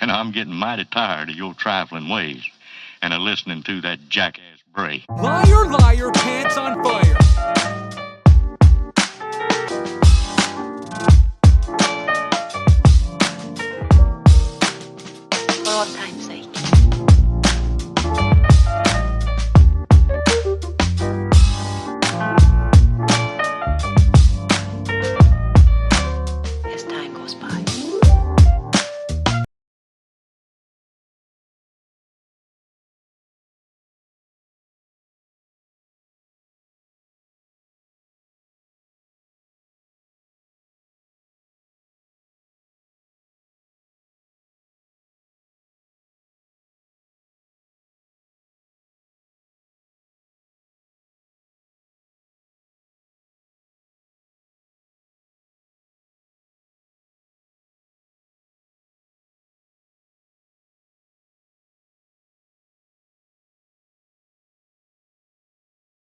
And I'm getting mighty tired of your trifling ways and of listening to that jackass bray. Liar, liar, pants on fire. For old time's sake. As time goes by.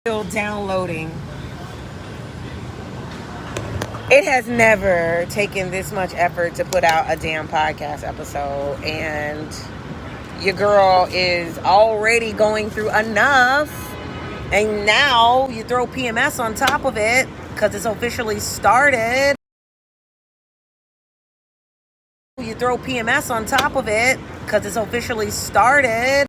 Still downloading. It has never taken this much effort to put out a damn podcast episode, and your girl is already going through enough, and now you throw PMS on top of it because it's officially started. You throw PMS on top of it because it's officially started.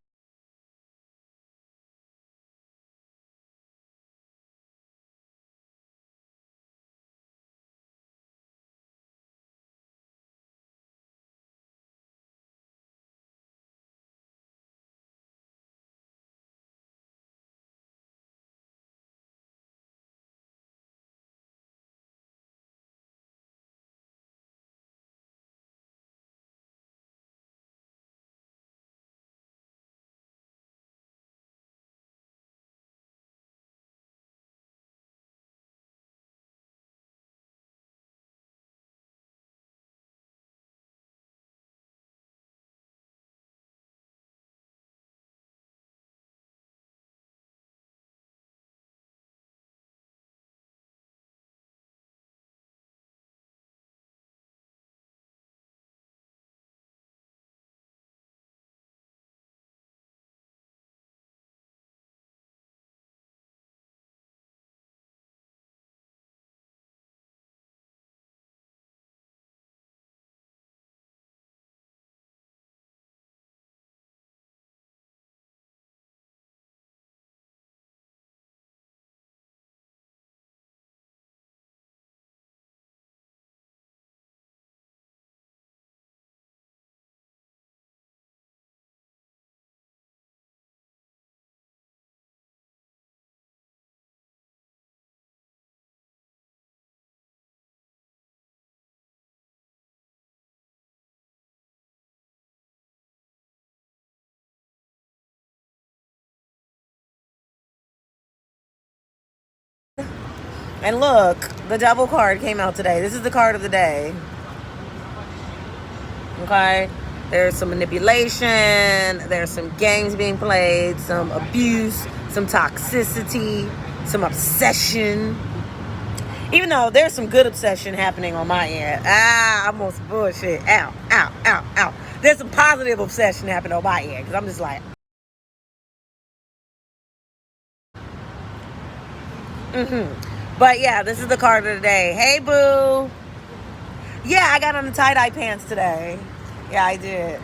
And look, the double card came out today. This is the card of the day. Okay? There's some manipulation. There's some games being played. Some abuse. Some toxicity. Some obsession. Even though there's some good obsession happening on my end. I'm on some bullshit. Ow, ow, ow, ow. There's some positive obsession happening on my end. Because I'm just like... But yeah, this is the card of the day. Hey, boo. Yeah, I got on the tie-dye pants today. Yeah, I did.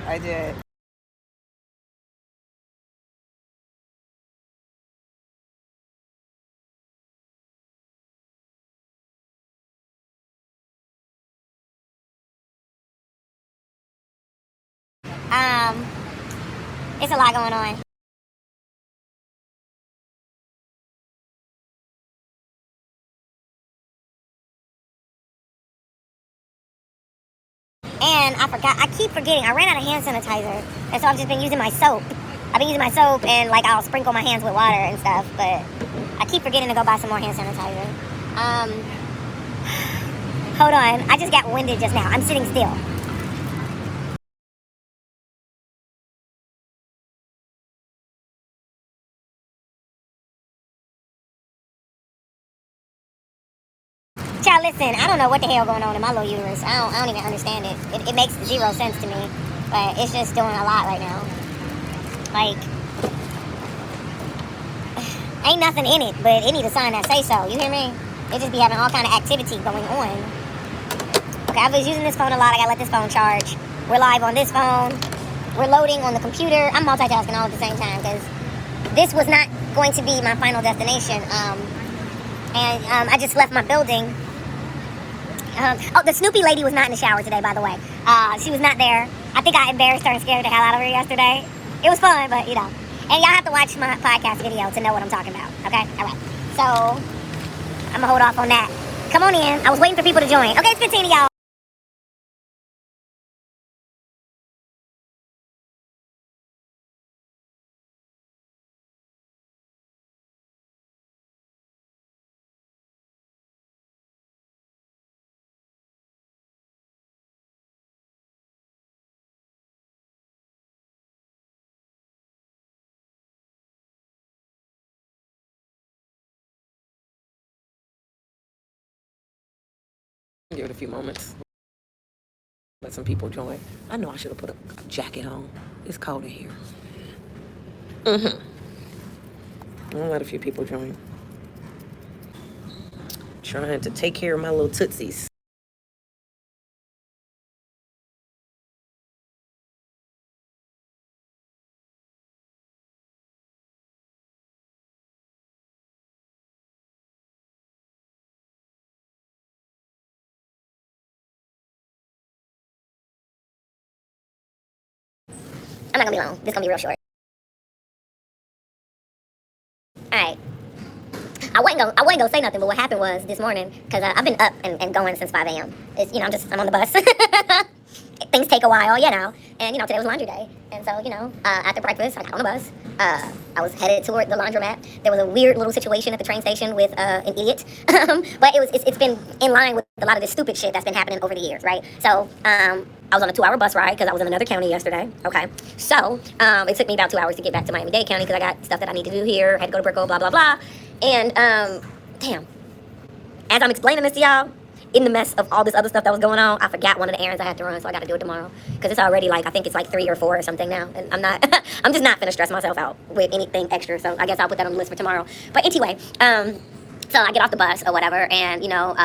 It's a lot going on. And I keep forgetting. I ran out of hand sanitizer. And so I've just been using my soap. And like I'll sprinkle my hands with water and stuff. But I keep forgetting to go buy some more hand sanitizer. Hold on. I just got winded just now. I'm sitting still. Child, listen, I don't know what the hell going on in my little uterus. I don't even understand it. It makes zero sense to me. But it's just doing a lot right now. Like, ain't nothing in it, but it need a sign that say so. You hear me? It just be having all kind of activity going on. Okay, I was using this phone a lot. I gotta let this phone charge. We're live on this phone. We're loading on the computer. I'm multitasking all at the same time because this was not going to be my final destination. I just left my building. Oh, the Snoopy lady was not in the shower today, by the way. She was not there. I think I embarrassed her and scared the hell out of her yesterday. It was fun, but, you know. And y'all have to watch my podcast video to know what I'm talking about, okay? All right. So, I'm going to hold off on that. Come on in. I was waiting for people to join. Okay, it's 15 of y'all. Give it a few moments. Let some people join. I know I should have put a jacket on. It's cold in here. I'm gonna let a few people join. Trying to take care of my little tootsies. I'm not going to be long. This is going to be real short. All right. I wasn't gonna say nothing, but what happened was this morning, because I've been up and going since 5 a.m. It's, you know, I'm on the bus. Things take a while, you know. And, you know, today was laundry day. And so, you know, after breakfast, I got on the bus. I was headed toward the laundromat. There was a weird little situation at the train station with an idiot. But it's been in line with a lot of this stupid shit that's been happening over the years, right? So, I was on a 2-hour bus ride because I was in another county yesterday, okay? So, it took me about 2 hours to get back to Miami-Dade County because I got stuff that I need to do here. Had to go to Brickell, blah, blah, blah. And, damn. As I'm explaining this to y'all, in the mess of all this other stuff that was going on, I forgot one of the errands I had to run, so I got to do it tomorrow. Because it's already like, I think it's like 3 or 4 or something now. And I'm just not finna stress myself out with anything extra. So I guess I'll put that on the list for tomorrow. But anyway, so I get off the bus or whatever, and, you know,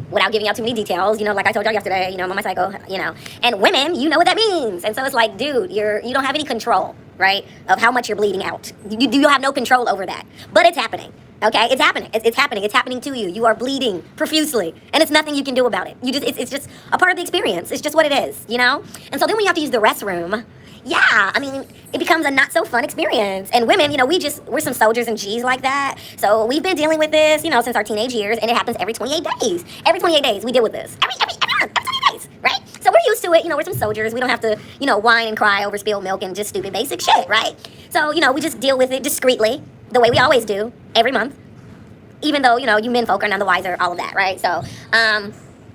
without giving out too many details, you know, like I told y'all yesterday, you know, I'm on my cycle, you know. And women, you know what that means. And so it's like, dude, you don't have any control, right, of how much you're bleeding out. You have no control over that. But it's happening. Okay, it's happening. It's happening. It's happening to you. You are bleeding profusely, and it's nothing you can do about it. It's just a part of the experience. It's just what it is, you know. And so then when you have to use the restroom, yeah, I mean, it becomes a not so fun experience. And women, you know, we're some soldiers and G's like that. So we've been dealing with this, you know, since our teenage years, and it happens every 28 days. Every 28 days we deal with this. Every month, every 28 days, right? So we're used to it. You know, we're some soldiers. We don't have to, you know, whine and cry over spilled milk and just stupid basic shit, right? So, you know, we just deal with it discreetly, the way we always do, every month. Even though, you know, you men folk are none the wiser, all of that, right? So,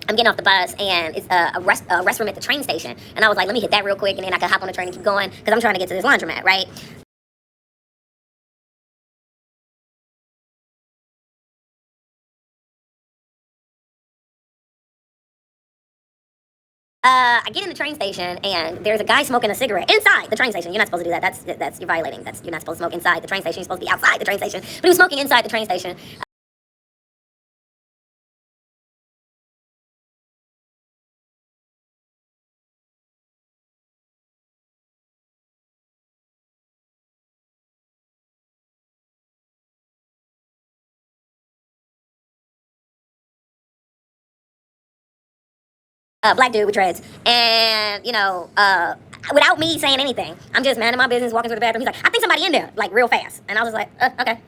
I'm getting off the bus, and it's a restroom at the train station. And I was like, let me hit that real quick, and then I can hop on the train and keep going, because I'm trying to get to this laundromat, right? I get in the train station, and there's a guy smoking a cigarette inside the train station. You're not supposed to do that. That's you're violating. You're not supposed to smoke inside the train station. You're supposed to be outside the train station. But he was smoking inside the train station. Black dude with dreads, and, you know, without me saying anything, I'm just minding my business, walking through the bathroom. He's like, I think somebody in there, like, real fast. And I was like, okay.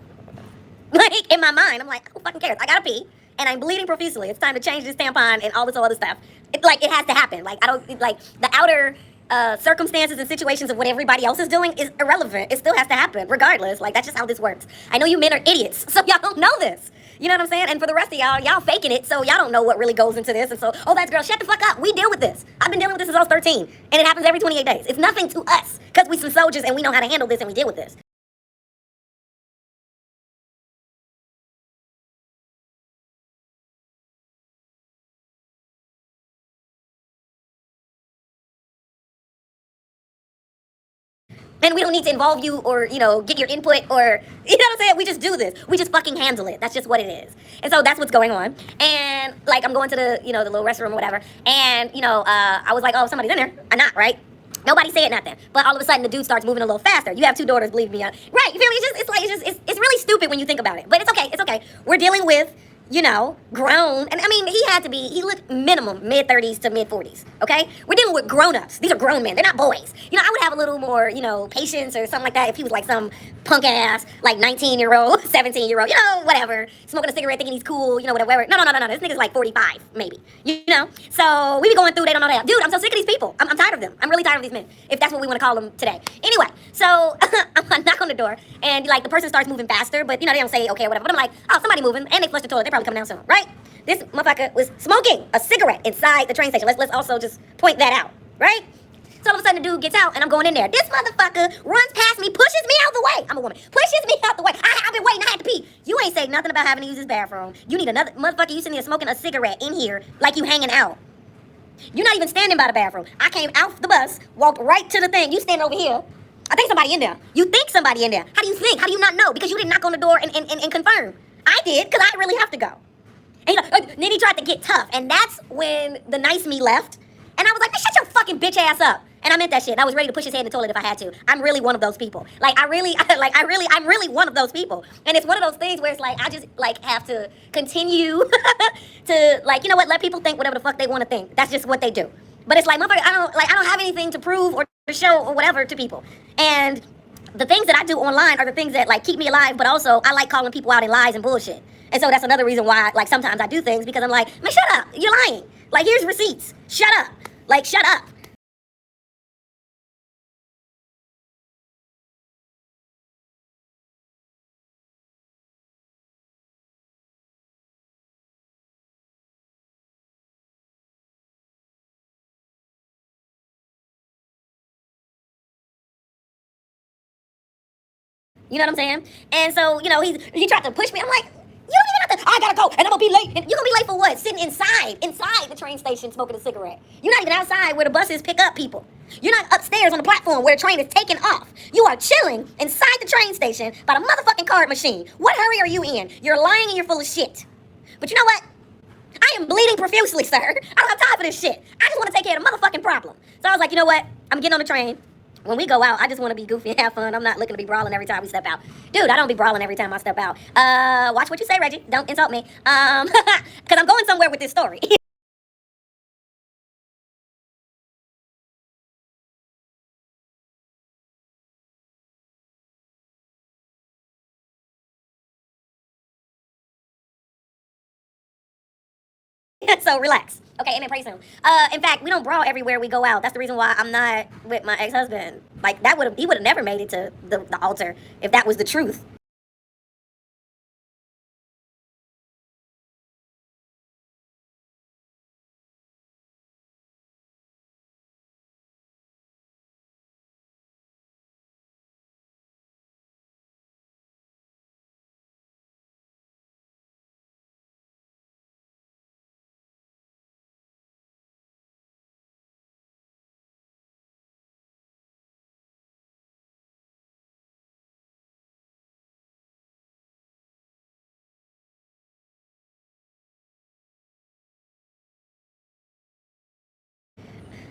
Like, in my mind, I'm like, who fucking cares? I gotta pee, and I'm bleeding profusely. It's time to change this tampon and all this other stuff. It has to happen. Like, I don't, like, the outer circumstances and situations of what everybody else is doing is irrelevant. It still has to happen, regardless. Like, that's just how this works. I know you men are idiots, so y'all don't know this. You know what I'm saying? And for the rest of y'all faking it, so y'all don't know what really goes into this. And so, oh, that's girl, shut the fuck up. We deal with this. I've been dealing with this since I was 13, and it happens every 28 days. It's nothing to us, because we some soldiers and we know how to handle this and we deal with this. And we don't need to involve you or, get your input or, you know what I'm saying? We just do this. We just fucking handle it. That's just what it is. And so that's what's going on. And, like, I'm going to the, the little restroom or whatever. And, I was like, oh, somebody's in there. I'm not, right? Nobody said nothing. But all of a sudden, the dude starts moving a little faster. You have 2 daughters, believe me. Right, you feel me? It's really stupid when you think about it. But it's okay. It's okay. We're dealing with, grown. And I mean, he looked minimum mid-30s to mid-40s, okay? We're dealing with grown-ups. These are grown men. They're not boys. I would have a little more, patience or something like that if he was like some punk-ass, like 19-year-old, 17-year-old, whatever, smoking a cigarette thinking he's cool, whatever. No. This nigga's like 45, maybe, So we be going through, they don't know that. Dude, I'm so sick of these people. I'm tired of them. I'm really tired of these men, if that's what we want to call them today. Anyway, so I knock on the door, and, like, the person starts moving faster, but, they don't say okay or whatever. But I'm like, oh, somebody moving, and they flush the toilet. They're probably coming down soon, right? This motherfucker was smoking a cigarette inside the train station. Let's also just point that out, right? So all of a sudden the dude gets out and I'm going in there. This motherfucker runs past me, pushes me out the way. I'm a woman. Pushes me out the way. I've been waiting. I had to pee. You ain't say nothing about having to use this bathroom. You need another motherfucker. You sitting there smoking a cigarette in here like you hanging out. You're not even standing by the bathroom. I came out the bus, walked right to the thing. You standing over here. I think somebody in there. You think somebody in there. How do you think? How do you not know? Because you didn't knock on the door and confirm. I did, because I really have to go. And then he tried to get tough. And that's when the nice me left. And I was like, man, shut your fucking bitch ass up. And I meant that shit. And I was ready to push his head in the toilet if I had to. I'm really one of those people. I'm really one of those people. And it's one of those things where it's like, I just, have to continue to, let people think whatever the fuck they want to think. That's just what they do. But it's like, motherfucker, I don't have anything to prove or to show or whatever to people. And the things that I do online are the things that, keep me alive, but also I like calling people out in lies and bullshit. And so that's another reason why, sometimes I do things, because I'm like, man, shut up. You're lying. Here's receipts. Shut up. Shut up. You know what I'm saying? And so, he tried to push me. I'm like, you don't even have to, I gotta go, and I'm gonna be late. And you're gonna be late for what? Sitting inside the train station smoking a cigarette. You're not even outside where the buses pick up people. You're not upstairs on the platform where the train is taking off. You are chilling inside the train station by the motherfucking card machine. What hurry are you in? You're lying and you're full of shit. But you know what? I am bleeding profusely, sir. I don't have time for this shit. I just want to take care of the motherfucking problem. So I was like, you know what? I'm getting on the train. When we go out, I just want to be goofy and have fun. I'm not looking to be brawling every time we step out. Dude, I don't be brawling every time I step out. Watch what you say, Reggie. Don't insult me. Because I'm going somewhere with this story. So relax. Okay, amen, praise him. In fact, we don't brawl everywhere we go out. That's the reason why I'm not with my ex-husband. He would have never made it to the altar if that was the truth.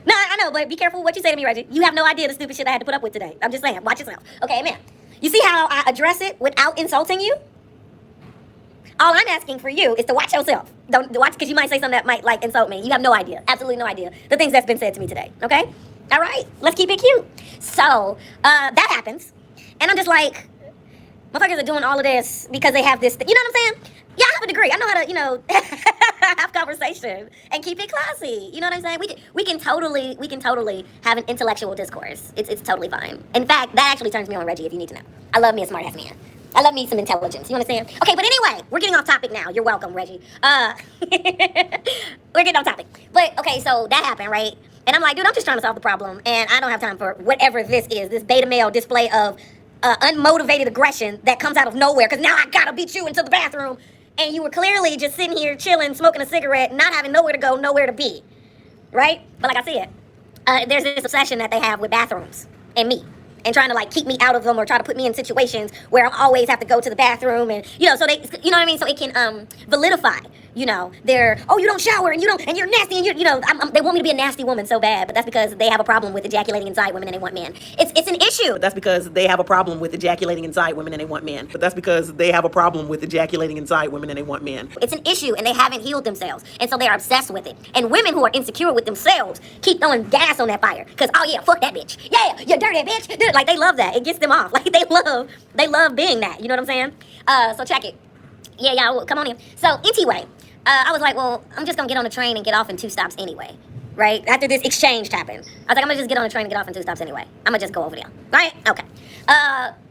No, I know, but be careful what you say to me, Reggie. You have no idea the stupid shit I had to put up with today. I'm just saying, watch yourself. Okay, amen. You see how I address it without insulting you? All I'm asking for you is to watch yourself. Don't watch, because you might say something that might insult me. You have no idea, absolutely no idea, the things that's been said to me today, okay? All right, let's keep it cute. So, that happens, and I'm just like, motherfuckers are doing all of this because they have this, you know what I'm saying? Yeah, I have a degree. I know how to, have conversation and keep it classy. You know what I'm saying? We can totally have an intellectual discourse. It's totally fine. In fact, that actually turns me on, Reggie, if you need to know. I love me a smart ass man. I love me some intelligence. You understand? Okay, but anyway, we're getting off topic now. You're welcome, Reggie. We're getting off topic. But okay, so that happened, right? And I'm like, dude, I'm just trying to solve the problem, and I don't have time for whatever this is. This beta male display of unmotivated aggression that comes out of nowhere. Because now I gotta beat you into the bathroom. And you were clearly just sitting here chilling, smoking a cigarette, not having nowhere to go, nowhere to be, right? But like I said, there's this obsession that they have with bathrooms and me. and trying to like keep me out of them or try to put me in situations where I always have to go to the bathroom and so they what I mean, so it can validify their, oh, you don't shower and you're nasty and they want me to be a nasty woman so bad, but that's because they have a problem with ejaculating inside women and they want men. It's an issue. That's because they have a problem with ejaculating inside women and they want men. But that's because they have a problem with ejaculating inside women and they want men. It's an issue and they haven't healed themselves, and so they're obsessed with it. And women who are insecure with themselves keep throwing gas on that fire because, oh yeah, fuck that bitch, yeah, you dirty bitch, like they love that. It gets them off. Like they love being that. You know what I'm saying? So check it. Yeah, y'all, come on in. So anyway, I was like, well, I'm just gonna get on the train and get off in 2 stops anyway. Right? After this exchange happened, I was like, I'm gonna just get on the train and get off in 2 stops anyway. I'm gonna just go over there. Right? Okay.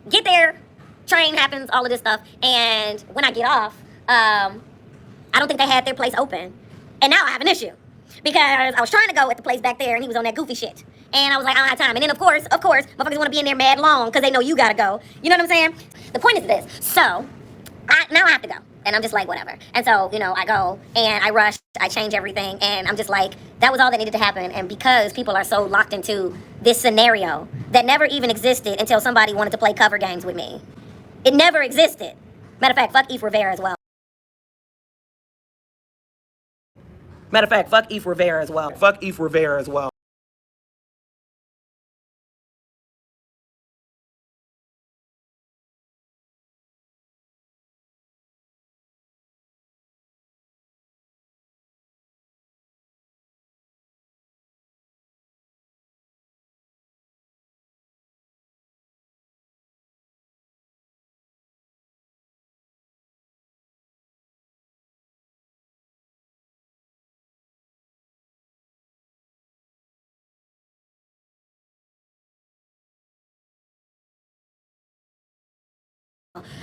Get there, train happens, all of this stuff, and when I get off, I don't think they had their place open. And now I have an issue. Because I was trying to go at the place back there and he was on that goofy shit. And I was like, I don't have time. And then of course, motherfuckers want to be in there mad long because they know you gotta go. You know what I'm saying? The point is this. So, now I have to go. And I'm just like, whatever. And so, I go and I rush, I change everything, and I'm just like, that was all that needed to happen. And because people are so locked into this scenario that never even existed until somebody wanted to play cover games with me. It never existed. Matter of fact, fuck Eve Rivera as well. Matter of fact, fuck Eve Rivera as well. Fuck Eve Rivera as well.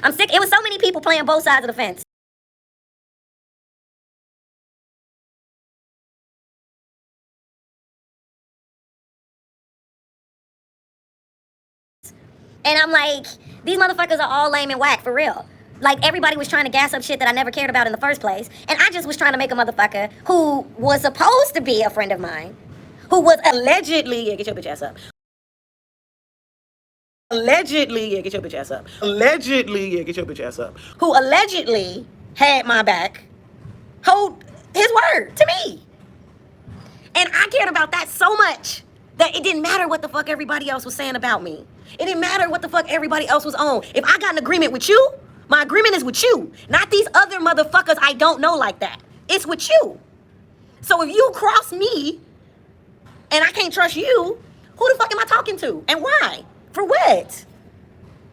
I'm sick. It was so many people playing both sides of the fence. And I'm like, these motherfuckers are all lame and whack, for real. Like, everybody was trying to gas up shit that I never cared about in the first place. And I just was trying to make a motherfucker who was supposed to be a friend of mine, who was allegedly, yeah, get your bitch ass up. Allegedly, yeah, get your bitch ass up. Allegedly, yeah, get your bitch ass up. Who allegedly had my back, hold his word to me. And I cared about that so much that it didn't matter what the fuck everybody else was saying about me. It didn't matter what the fuck everybody else was on. If I got an agreement with you, my agreement is with you, not these other motherfuckers I don't know like that. It's with you. So if you cross me and I can't trust you, who the fuck am I talking to? And why? For what?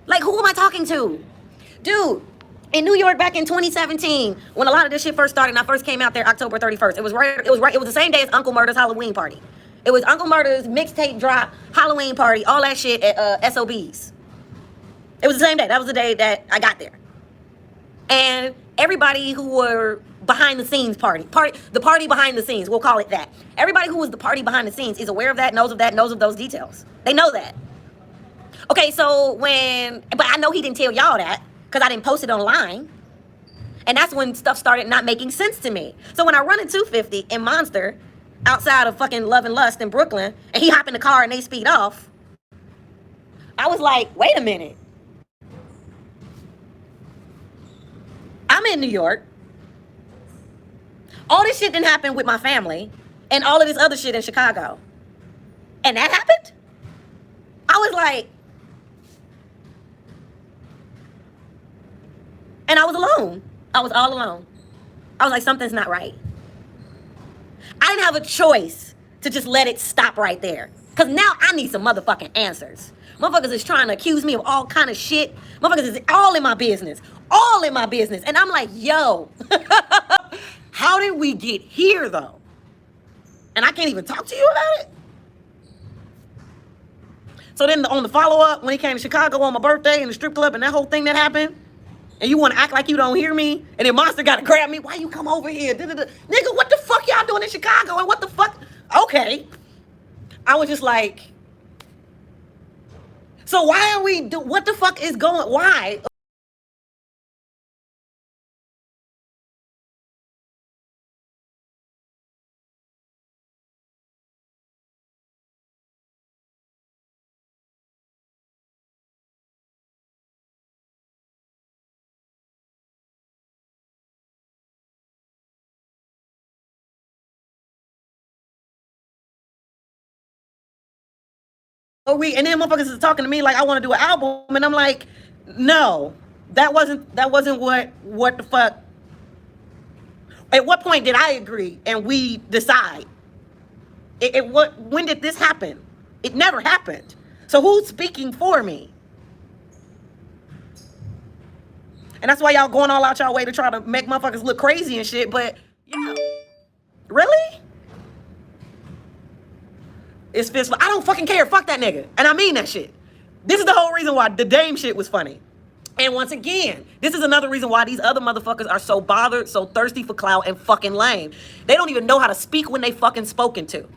Like, who am I talking to? Dude, in New York back in 2017, when a lot of this shit first started and I first came out there October 31st, it was the same day as Uncle Murder's Halloween party. It was Uncle Murder's mixtape drop, Halloween party, all that shit at SOB's. It was the same day. That was the day that I got there. And everybody who were behind the scenes the party behind the scenes, we'll call it that. Everybody who was the party behind the scenes is aware of that, knows of those details. They know that. Okay, so but I know he didn't tell y'all that because I didn't post it online. And that's when stuff started not making sense to me. So when I run a 250 in Monster outside of fucking Love and Lust in Brooklyn and he hop in the car and they speed off, I was like, wait a minute. I'm in New York. All this shit didn't happen with my family and all of this other shit in Chicago. And that happened? I was like, and I was alone. I was all alone. I was like, something's not right. I didn't have a choice to just let it stop right there. Because now I need some motherfucking answers. Motherfuckers is trying to accuse me of all kind of shit. Motherfuckers is all in my business. All in my business. And I'm like, yo, how did we get here though? And I can't even talk to you about it? So then on the follow-up, when he came to Chicago on my birthday in the strip club and that whole thing that happened, and you want to act like you don't hear me, and then Monster got to grab me, why you come over here? Nigga, what the fuck y'all doing in Chicago? And what the fuck? Okay. I was just like, so why are we, what the fuck is going, why? and then motherfuckers is talking to me like I want to do an album, and I'm like, no, that wasn't what the fuck. At what point did I agree and we decide? When did this happen? It never happened. So who's speaking for me? And that's why y'all going all out y'all way to try to make motherfuckers look crazy and shit. But yeah, really? It's Fistful. I don't fucking care. Fuck that nigga. And I mean that shit. This is the whole reason why the Dame shit was funny. And once again, this is another reason why these other motherfuckers are so bothered, so thirsty for clout, and fucking lame. They don't even know how to speak when they fucking spoken to.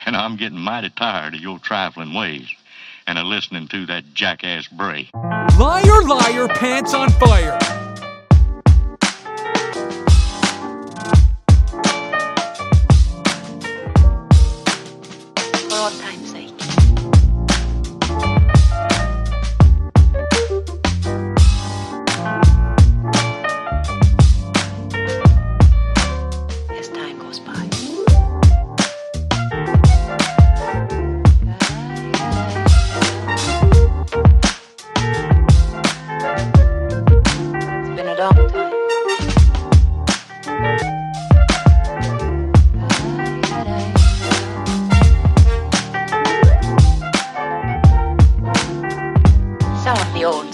And I'm getting mighty tired of your trifling ways and of listening to that jackass Bray. Liar, liar, pants on fire. For old time's sake. As time goes by. It's been a long time. Some of the old